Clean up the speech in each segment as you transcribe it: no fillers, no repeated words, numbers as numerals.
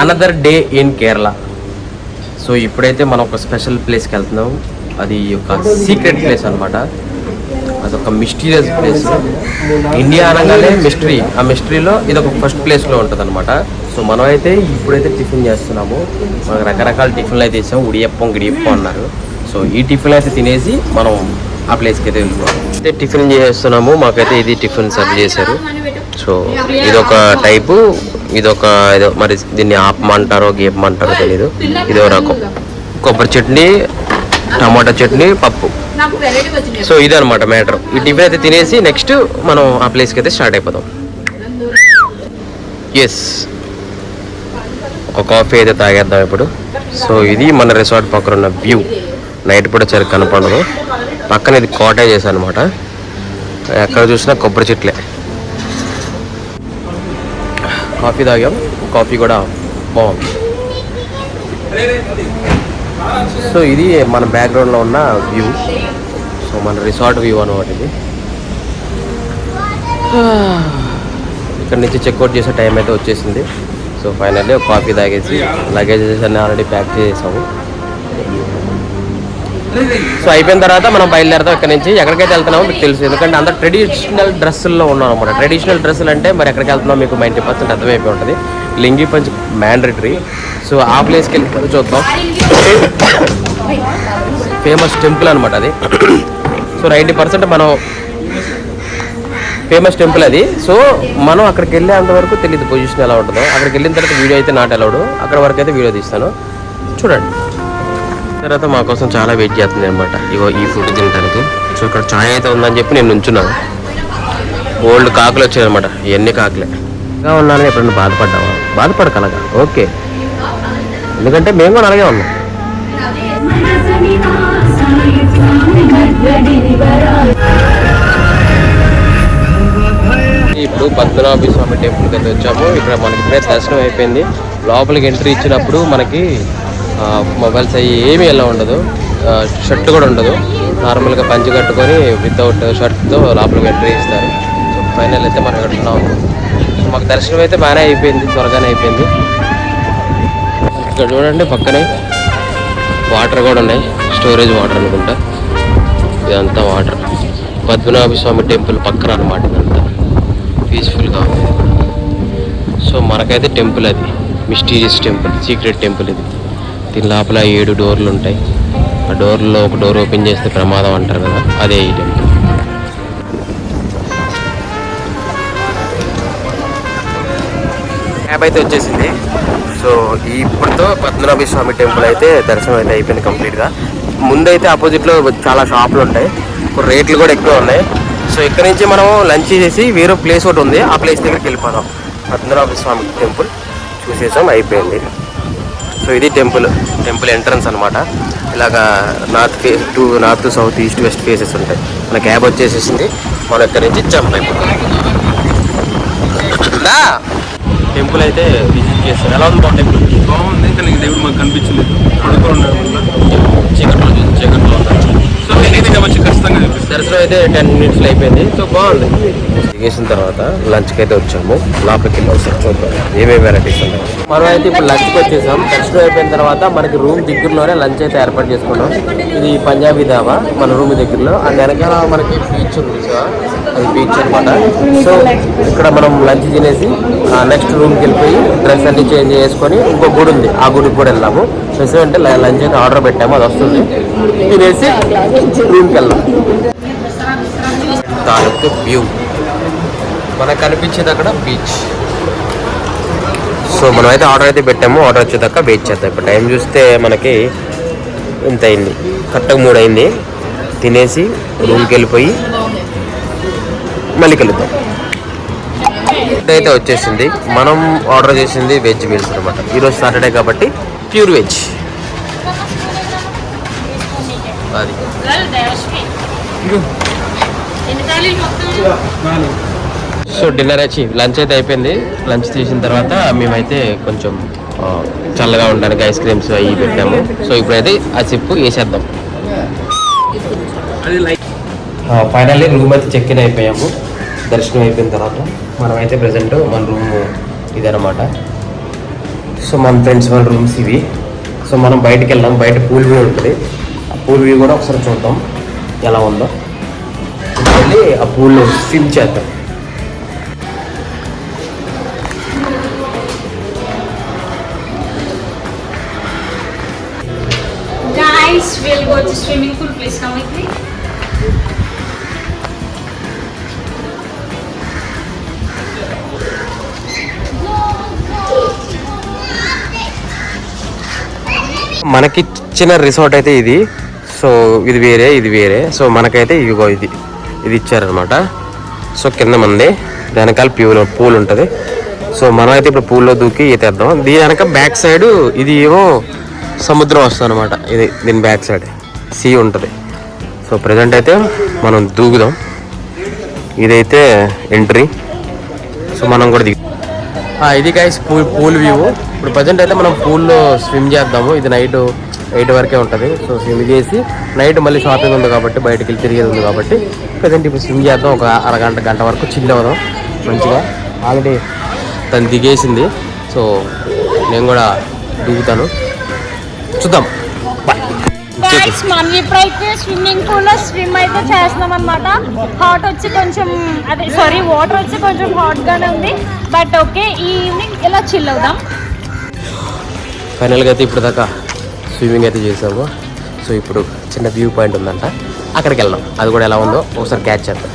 Another day in Kerala. So ఇప్పుడైతే మనం ఒక స్పెషల్ ప్లేస్కి వెళ్తున్నాం. అది ఒక సీక్రెట్ ప్లేస్ అనమాట. అదొక మిస్టీరియస్ ప్లేస్. ఇండియా అనగానే మిస్టరీ. ఆ మిస్టరీలో ఇది ఒక ఫస్ట్ ప్లేస్లో ఉంటుంది అనమాట. సో మనం అయితే ఇప్పుడైతే టిఫిన్ చేస్తున్నాము. మనకు రకరకాల టిఫిన్లు అయితే ఇస్తాం. ఉడియప్పం గిడియప్పం అన్నారు. సో ఈ టిఫిన్ అయితే తినేసి మనం ఆ ప్లేస్కి అయితే వెళ్ళిపోవాలి. అయితే టిఫిన్ చేస్తున్నాము. మాకైతే ఇది టిఫిన్ సర్వ్ చేశారు. సో ఇదొక టైపు, ఇదొక ఏదో మరి దీన్ని ఆపమంటారో గీపమంటారో తెలియదు. ఇదో రకం కొబ్బరి చట్నీ, టమాటా చట్నీ, పప్పు. సో ఇదనమాట మ్యాటర్. ఈ టిఫిన్ అయితే తినేసి నెక్స్ట్ మనం ఆ ప్లేస్కి అయితే స్టార్ట్ అయిపోతాం. ఎస్, ఒక కాఫీ అయితే తాగేద్దాం ఇప్పుడు. సో ఇది మన రిసార్ట్ పక్కన ఉన్న వ్యూ. నైట్ కూడా సరిగ్గా కనపడదు. పక్కన ఇది కాటేజెస్ అనమాట. ఎక్కడ చూసినా కొబ్బరి చెట్లే. కాఫీ తాగాం. కాఫీ కూడా బాగుంది. సో ఇది మన బ్యాక్గ్రౌండ్లో ఉన్న వ్యూ. సో మన రిసార్ట్ వ్యూ అనమాట ఇది. ఇక్కడ నుంచి చెక్అవుట్ చేసే టైం అయితే వచ్చేసింది. సో ఫైనల్లీ ఒక కాఫీ తాగేసి లగేజెస్ అన్నీ ఆల్రెడీ ప్యాక్ చేసాము. సో అయిపోయిన తర్వాత మనం బయలుదేరతాం. ఇక్కడ నుంచి ఎక్కడికైతే వెళ్తున్నామో మీకు తెలుసు, ఎందుకంటే అందరూ ట్రెడిషనల్ డ్రెస్సుల్లో ఉన్నాం అనమాట. ట్రెడిషనల్ డ్రెస్సులు అంటే మరి ఎక్కడికి వెళ్తున్నాం మీకు 90% అర్థమైపోయి ఉంటుంది. లింగి పంచ్ మ్యాండేటరీ. సో ఆ ప్లేస్కి వెళ్ళి చూద్దాం. ఫేమస్ టెంపుల్ అనమాట అది. సో 90% మనం ఫేమస్ టెంపుల్ అది. సో మనం అక్కడికి వెళ్ళేంత వరకు తెలియదు పొజిషన్ ఎలా ఉంటుందో. అక్కడికి వెళ్ళిన తర్వాత వీడియో అయితే నాట్ అలౌడ్. అక్కడ వరకు అయితే వీడియో తీస్తాను, చూడండి. తర్వాత మా కోసం చాలా వెయిట్ చేస్తుంది అనమాట. ఇగో ఈ ఫుడ్ తినడానికి. సో ఇక్కడ ఛాయ్ అయితే ఉందని చెప్పి నేను నుంచున్నాను. ఓల్డ్ కాకులు వచ్చాయన్నమాట. ఇవన్నీ కాకులే. ఇంకా ఉన్నానని ఎప్పుడన్నా బాధపడ్డావా? బాధపడకలగా, ఓకే. ఎందుకంటే మేము కూడా అలాగే ఉన్నాం. ఇప్పుడు పద్మనాభ స్వామి టెంపుల్కి అయితే వచ్చాము. ఇక్కడ మనకి ఇప్పుడే దర్శనం అయిపోయింది. లోపలికి ఎంట్రీ ఇచ్చినప్పుడు మనకి మొబైల్స్ అవి ఏమీ ఎలా ఉండదు. షర్ట్ కూడా ఉండదు. నార్మల్గా పంచి కట్టుకొని వితౌట్ షర్ట్తో లోపలికి ఎంట్రీ ఇస్తారు. సో ఫైనల్ అయితే మనం ఇక్కడ ఉన్నాము. సో మాకు దర్శనం అయితే బాగానే అయిపోయింది, త్వరగానే అయిపోయింది. ఇక్కడ చూడండి పక్కనే వాటర్ కూడా ఉన్నాయి. స్టోరేజ్ వాటర్ అనుకుంటా. ఇదంతా వాటర్. పద్మనాభ స్వామి టెంపుల్ పక్కన అనమాట. ఇదంతా పీస్ఫుల్గా ఉంది. సో మనకైతే టెంపుల్ అది మిస్టీరియస్ టెంపుల్, సీక్రెట్ టెంపుల్ ఇది. దీని లోపల 7 డోర్లు ఉంటాయి. ఆ డోర్లో ఒక డోర్ ఓపెన్ చేస్తే ప్రమాదం అంటారు కదా, అదే ఈ టెంపుల్. క్యాబ్ అయితే వచ్చేసింది. సో ఇప్పటితో పద్మనాభ స్వామి టెంపుల్ అయితే దర్శనం అయితే అయిపోయింది కంప్లీట్గా. ముందైతే ఆపోజిట్లో చాలా షాపులు ఉంటాయి. ఇప్పుడు రేట్లు కూడా ఎక్కువ ఉన్నాయి. సో ఇక్కడ నుంచి మనం లంచ్ చేసి వేరే ప్లేస్ ఒకటి ఉంది, ఆ ప్లేస్ దగ్గరికి వెళ్ళిపోదాం. పద్మనాభ స్వామి టెంపుల్ చూసేసాం, అయిపోయింది. సో ఇది టెంపుల్ ఎంట్రన్స్ అనమాట. ఇలాగా north south east west faces ఉంటాయి. మన క్యాబ్ వచ్చేసేసింది. మనం ఇక్కడ నుంచి జంప్ అయిపోతాం. టెంపుల్ అయితే విజిట్ చేస్తాం. ఎలా ఉంది టెంపుల్? బాగుంది, కానీ దేవుడు మాకు కనిపించలేదు. చీకట్లో సో నేనైతే వచ్చి ఖచ్చితంగా దర్శనం అయితే 10 minutes అయిపోయింది. సో బాగుంది. దిగేసిన తర్వాత లంచ్కి అయితే వచ్చాము. లోపలికి వెళ్ళి ఒకసారి చూద్దాం ఏమేమి వెరైటీస్ ఉన్నాయి. మనం అయితే ఇప్పుడు లంచ్కి వచ్చేసాం. దర్శనం అయిపోయిన తర్వాత మనకి రూమ్ దగ్గరలోనే లంచ్ అయితే ఏర్పాటు చేసుకున్నాం. ఇది పంజాబీ ధాబా మన రూమ్ దగ్గరలో. అండ్ వెనకాల మనకి బీచ్ ఉంది సార్, అది బీచ్ అనమాట. సో ఇక్కడ మనం లంచ్ తినేసి నెక్స్ట్ రూమ్కి వెళ్ళిపోయి డ్రెస్ అన్ని చేంజ్ చేసుకొని ఇంకో గుడి ఉంది, ఆ గుడికి కూడా వెళ్ళాము. స్పెషల్ అంటే లంచ్ అయితే ఆర్డర్ పెట్టాము, అది వస్తుంది. తినేసి రూమ్కి వెళ్దాం. తాలూకు వ్యూ మనకు కనిపించేది అక్కడ బీచ్. సో మనం అయితే ఆర్డర్ అయితే పెట్టాము. ఆర్డర్ వచ్చేదాకా వెయిట్ చేద్దాం. ఇప్పుడు టైం చూస్తే మనకి ఎంత అయింది, కరెక్ట్గా 3 అయింది. తినేసి రూమ్కి వెళ్ళిపోయి మళ్ళీ కలుద్దాం. అయితే వచ్చేసింది. మనం ఆర్డర్ చేసింది వెజ్ మీల్స్ అనమాట. ఈరోజు సాటర్డే కాబట్టి ప్యూర్ వెజ్. అది సో డిన్నర్ వచ్చి లంచ్ అయితే అయిపోయింది. లంచ్ చేసిన తర్వాత మేమైతే కొంచెం చల్లగా ఉండడానికి ఐస్ క్రీమ్స్ అవి పెట్టాము. సో ఇప్పుడైతే ఆ సిప్పు వేసేద్దాం. ఫైనల్లీ రూమ్ అయితే చెక్ ఇన్ అయిపోయాము. దర్శనం అయిపోయిన తర్వాత మనమైతే ప్రజెంట్ మన రూమ్ ఇదనమాట. సో మన ఫ్రెండ్స్ వాళ్ళ రూమ్స్ ఇవి. సో మనం బయటికి వెళ్దాం, బయట పూల్ వ్యూ ఉంటుంది. ఆ పూల్ వ్యూ కూడా ఒకసారి చూద్దాం ఎలా ఉందో. వెళ్ళి ఆ పూల్లో స్విమ్ చేద్దాం. Guys, we'll go to swimming pool. Please come with me. మనకి చిన్న రిసార్ట్ అయితే ఇది. సో ఇది వేరే, ఇది వేరే. సో మనకైతే ఇదిగో ఇది ఇచ్చారనమాట. సో కింద మంది వెనకాల పూల్ ఉంటుంది. సో మనం అయితే ఇప్పుడు పూల్లో దూకి ఈతేద్దాం. దీని వెనక బ్యాక్ సైడ్ ఇది ఏమో సముద్రం వస్తుంది అనమాట. ఇది దీని బ్యాక్ సైడ్ సీ ఉంటుంది. సో ప్రజెంట్ అయితే మనం దూకుదాం. ఇదైతే ఎంట్రీ. సో మనం కూడా ఇది గైస్ పూల్ వ్యూ. ఇప్పుడు ప్రజెంట్ అయితే మనం పూల్లో స్విమ్ చేద్దాము. ఇది నైట్ 8 వరకే ఉంటుంది. సో స్విమ్ చేసి నైట్ మళ్ళీ షాపింగ్ ఉంది కాబట్టి బయటకు వెళ్ళి తిరిగేది ఉంది కాబట్టి ప్రజెంట్ ఇప్పుడు స్విమ్ చేద్దాం. ఒక గంట వరకు చిల్ అవుదాం మంచిగా. ఆల్రెడీ తను దిగేసింది. సో నేను కూడా దిగుతాను, చూద్దాం. Guys, మనం ఇప్పుడైతే స్విమ్మింగ్ పూల్ లో స్విమ్ అయితే చేస్తున్నాం అనమాట. హాట్ వచ్చి కొంచెం వాటర్ వచ్చి కొంచెం హాట్ గానే ఉంది. బట్ ఓకే, ఈ ఈవినింగ్ ఇలా చిల్ అవుదాం. ఫైనల్గా అయితే ఇప్పుడు దాకా స్విమ్మింగ్ అయితే చేసాము. సో ఇప్పుడు చిన్న వ్యూ పాయింట్ ఉందంట, అక్కడికి వెళ్దాం. అది కూడా ఎలా ఉందో ఒకసారి క్యాచ్ చేద్దాం.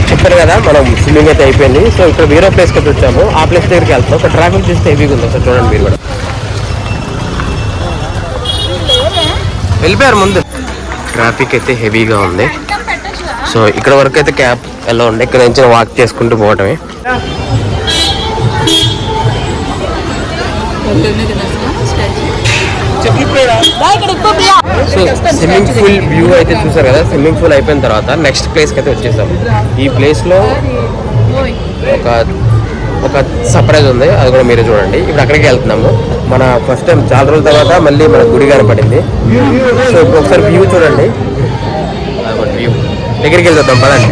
చెప్పారు కదా మనం స్విమ్మింగ్ అయితే అయిపోయింది. సో ఇక్కడ వేరే ప్లేస్కి అయితే వచ్చాము. ఆ ప్లేస్ దగ్గరికి వెళ్తాం. ఒక ట్రాఫిక్ చూస్తే హెవీగా ఉంది. సో చూడండి మీరు కూడా. వెళ్ళిపోయారు ముందు. ట్రాఫిక్ అయితే హెవీగా ఉంది. సో ఇక్కడ వరకు అయితే క్యాబ్ ఎలా ఉంది. ఇక్కడ నుంచి వాక్ చేసుకుంటూ పోవటమే. సో స్విమ్మింగ్ పూల్ వ్యూ అయితే చూసారు కదా. స్విమ్మింగ్ పూల్ అయిపోయిన తర్వాత నెక్స్ట్ ప్లేస్కి అయితే వచ్చేసాము. ఈ ప్లేస్లో ఒక సర్ప్రైజ్ ఉంది, అది కూడా మీరే చూడండి. ఇప్పుడు అక్కడికి వెళ్తున్నాము. మన ఫస్ట్ టైం చాలా రోజుల తర్వాత మళ్ళీ మన గుడి కనపడింది. సో ఇప్పుడు ఒకసారి వ్యూ చూడండి. వ్యూ దగ్గరికి వెళ్తాం పదండి.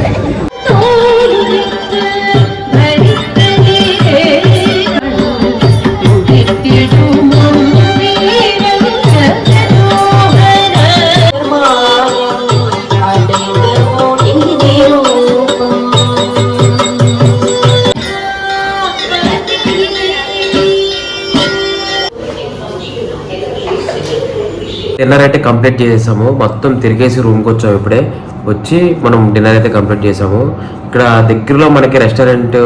డిన్నర్ అయితే కంప్లీట్ చేసేసాము. మొత్తం తిరిగేసి రూమ్కి వచ్చాము. ఇప్పుడే వచ్చి మనం డిన్నర్ అయితే కంప్లీట్ చేసాము. ఇక్కడ దగ్గరలో మనకి రెస్టారెంట్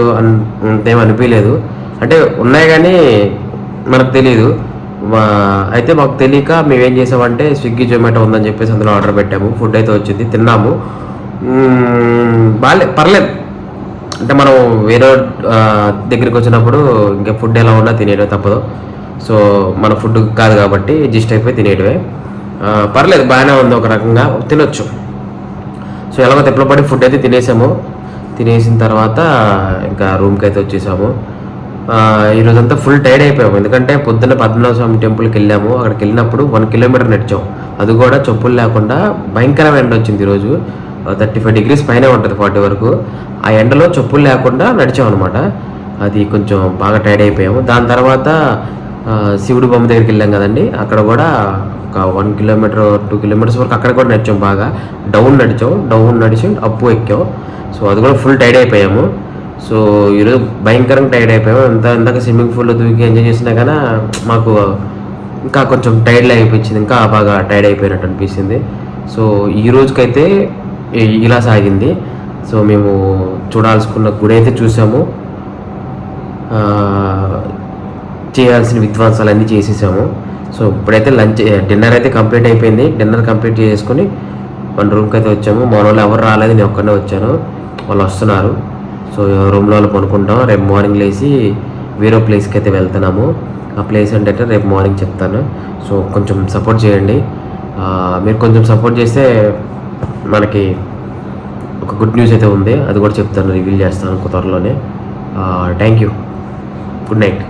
అంతేం అనిపించలేదు. అంటే ఉన్నాయి కానీ మనకు తెలియదు. అయితే మాకు తెలియక మేమేం చేసామంటే స్విగ్గీ జొమాటో ఉందని చెప్పేసి అందులో ఆర్డర్ పెట్టాము. ఫుడ్ అయితే వచ్చింది, తిన్నాము. పర్లేదు. అంటే మనం వేరే దగ్గరికి వచ్చినప్పుడు ఇంకా ఫుడ్ ఎలా ఉన్నా తినేయడం తప్పదు. సో మన ఫుడ్ కాదు కాబట్టి అడ్జస్ట్ అయిపోయి తినేయడమే. పర్లేదు, బాగానే ఉంది, ఒక రకంగా తినొచ్చు. సో ఎలాగో తెప్పలపడి ఫుడ్ అయితే తినేసాము. తినేసిన తర్వాత ఇంకా రూమ్కి అయితే వచ్చేసాము. ఈరోజంతా ఫుల్ టైర్డ్ అయిపోయాము. ఎందుకంటే పొద్దున్న పద్మనాభ స్వామి టెంపుల్కి వెళ్ళాము. అక్కడికి వెళ్ళినప్పుడు 1 కిలోమీటర్ నడిచాం. అది కూడా చెప్పులు లేకుండా. భయంకరమైన ఎండ వచ్చింది ఈరోజు. 35 డిగ్రీస్ పైన ఉంటుంది, 40 వరకు. ఆ ఎండలో చెప్పులు లేకుండా నడిచాం అనమాట. అది కొంచెం బాగా టైర్డ్ అయిపోయాము. దాని తర్వాత శివుడు బొమ్మ దగ్గరికి వెళ్ళాం కదండి. అక్కడ కూడా ఒక 1 కిలోమీటర్ 2 కిలోమీటర్స్ వరకు అక్కడ కూడా నడిచాం. బాగా డౌన్ నడిచి అప్పు ఎక్కాం. సో అది కూడా ఫుల్ టైర్డ్ అయిపోయాము. సో ఈరోజు భయంకరంగా టైర్డ్ అయిపోయాము. ఇందాక స్విమ్మింగ్ పూల్లో దూకి ఎంజాయ్ చేసినా కానీ మాకు ఇంకా కొంచెం టైర్డ్లా అయిపోయింది. ఇంకా బాగా టైర్డ్ అయిపోయినట్టు అనిపించింది. సో ఈ రోజుకైతే ఇలా సాగింది. సో మేము చూడాల్సుకున్న గుడి అయితే చూసాము. చేయాల్సిన విధ్వంసాలన్నీ చేసేసాము. సో ఇప్పుడైతే డిన్నర్ అయితే కంప్లీట్ అయిపోయింది. డిన్నర్ కంప్లీట్ చేసుకొని మన రూమ్కి అయితే వచ్చాము. మా వాళ్ళు ఎవరు రాలేదు, నేను ఒక్కనే వచ్చాను. వాళ్ళు వస్తున్నారు. సో రూమ్లో వాళ్ళు కొనుక్కుంటాం. రేపు మార్నింగ్ లేచి వేరే ప్లేస్కి అయితే వెళ్తున్నాము. ఆ ప్లేస్ ఏంటంటే రేపు మార్నింగ్ చెప్తాను. సో కొంచెం సపోర్ట్ చేయండి. మీరు కొంచెం సపోర్ట్ చేస్తే మనకి ఒక గుడ్ న్యూస్ అయితే ఉంది. అది కూడా చెప్తాను, రివీల్ చేస్తాను త్వరలోనే. Thank you. Good night.